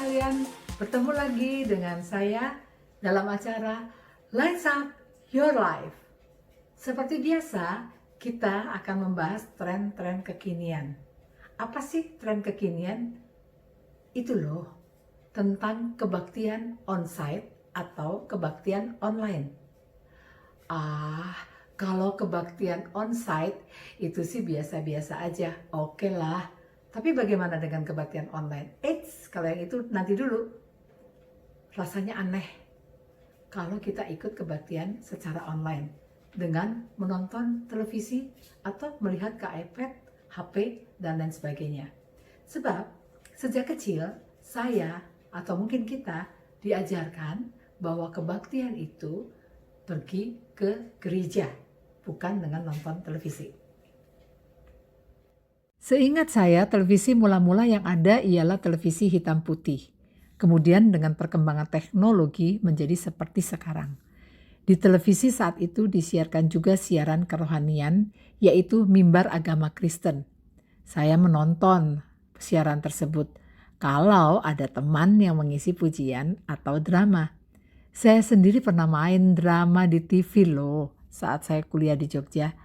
sekalian, bertemu lagi dengan saya dalam acara Lights Up Your Life. Seperti biasa, kita akan membahas tren-tren kekinian. Apa sih tren kekinian? Itu loh, tentang kebaktian onsite atau kebaktian online. Kalau kebaktian onsite itu sih biasa-biasa aja, oke lah. Tapi bagaimana dengan kebaktian online? Kalau yang itu nanti dulu. Rasanya aneh kalau kita ikut kebaktian secara online dengan menonton televisi atau melihat ke iPad, HP, dan lain sebagainya. Sebab sejak kecil saya atau mungkin kita diajarkan bahwa kebaktian itu pergi ke gereja, bukan dengan nonton televisi. Seingat saya, televisi mula-mula yang ada ialah televisi hitam putih. Kemudian dengan perkembangan teknologi menjadi seperti sekarang. Di televisi saat itu disiarkan juga siaran kerohanian, yaitu mimbar agama Kristen. Saya menonton siaran tersebut kalau ada teman yang mengisi pujian atau drama. Saya sendiri pernah main drama di TV loh saat saya kuliah di Jogja.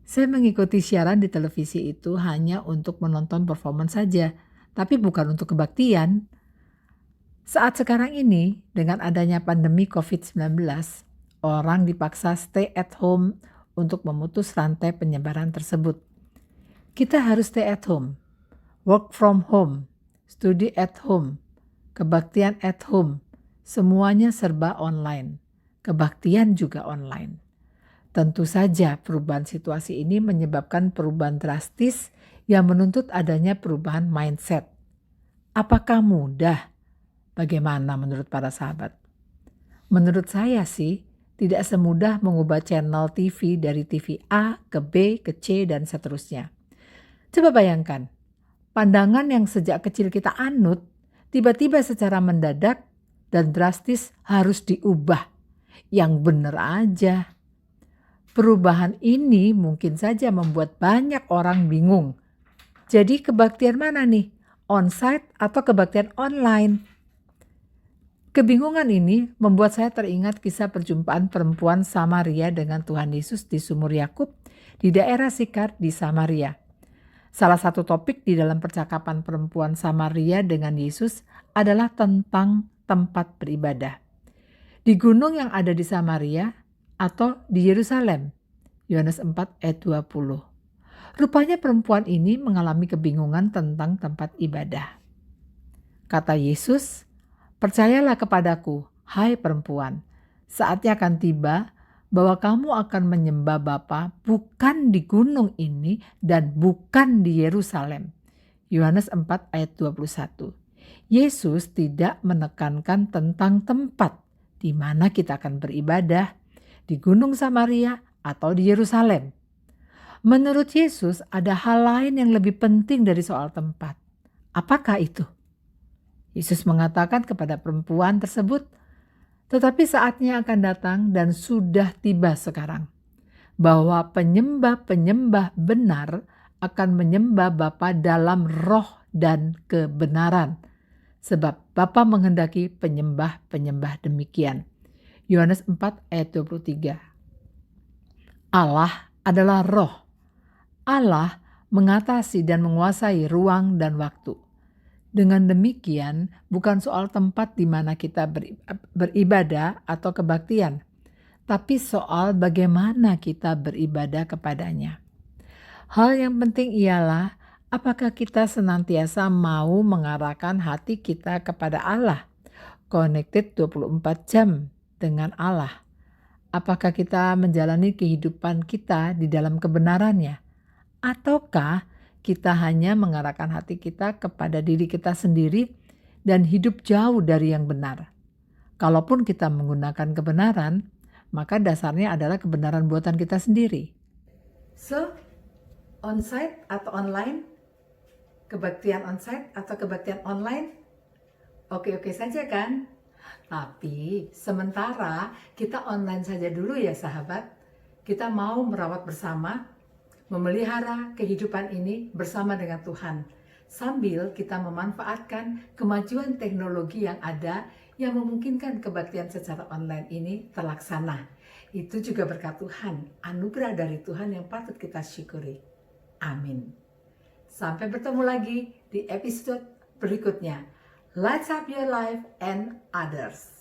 Saya mengikuti siaran di televisi itu hanya untuk menonton performance saja, tapi bukan untuk kebaktian. Saat sekarang ini, dengan adanya pandemi COVID-19, orang dipaksa stay at home untuk memutus rantai penyebaran tersebut. Kita harus stay at home, work from home, studi at home, kebaktian at home, semuanya serba online. Kebaktian juga online. Tentu saja perubahan situasi ini menyebabkan perubahan drastis yang menuntut adanya perubahan mindset. Apakah mudah? Bagaimana menurut para sahabat? Menurut saya sih, tidak semudah mengubah channel TV dari TV A ke B ke C dan seterusnya. Coba bayangkan, pandangan yang sejak kecil kita anut, tiba-tiba secara mendadak dan drastis harus diubah. Yang benar aja. Perubahan ini mungkin saja membuat banyak orang bingung. Jadi kebaktian mana nih? Onsite atau kebaktian online? Kebingungan ini membuat saya teringat kisah perjumpaan perempuan Samaria dengan Tuhan Yesus di Sumur Yakub di daerah Sikar di Samaria. Salah satu topik di dalam percakapan perempuan Samaria dengan Yesus adalah tentang tempat beribadah. Di gunung yang ada di Samaria atau di Yerusalem. Yohanes 4 ayat 20. Rupanya perempuan ini mengalami kebingungan tentang tempat ibadah. Kata Yesus, "Percayalah kepadaku, hai perempuan, saatnya akan tiba bahwa kamu akan menyembah Bapa bukan di gunung ini dan bukan di Yerusalem." Yohanes 4 ayat 21. Yesus tidak menekankan tentang tempat di mana kita akan beribadah, di Gunung Samaria atau di Yerusalem. Menurut Yesus ada hal lain yang lebih penting dari soal tempat. Apakah itu? Yesus mengatakan kepada perempuan tersebut, "Tetapi saatnya akan datang dan sudah tiba sekarang, bahwa penyembah-penyembah benar akan menyembah Bapa dalam roh dan kebenaran. Sebab Bapa menghendaki penyembah-penyembah demikian." Yohanes 4 ayat 23. Allah adalah roh. Allah mengatasi dan menguasai ruang dan waktu. Dengan demikian, bukan soal tempat di mana kita beribadah atau kebaktian, tapi soal bagaimana kita beribadah kepadanya. Hal yang penting ialah apakah kita senantiasa mau mengarahkan hati kita kepada Allah, connected 24 jam dengan Allah. Apakah kita menjalani kehidupan kita di dalam kebenarannya? Ataukah kita hanya mengarahkan hati kita kepada diri kita sendiri dan hidup jauh dari yang benar? Kalaupun kita menggunakan kebenaran, maka dasarnya adalah kebenaran buatan kita sendiri. So, onsite atau online? Kebaktian onsite atau kebaktian online? Oke-oke saja kan? Tapi sementara kita online saja dulu ya sahabat. Kita mau merawat bersama, memelihara kehidupan ini bersama dengan Tuhan. sambil kita memanfaatkan kemajuan teknologi yang ada yang memungkinkan kebaktian secara online ini terlaksana. Itu juga berkat Tuhan, anugerah dari Tuhan yang patut kita syukuri. Amin. Sampai bertemu lagi di episode berikutnya. Lights up your life and others.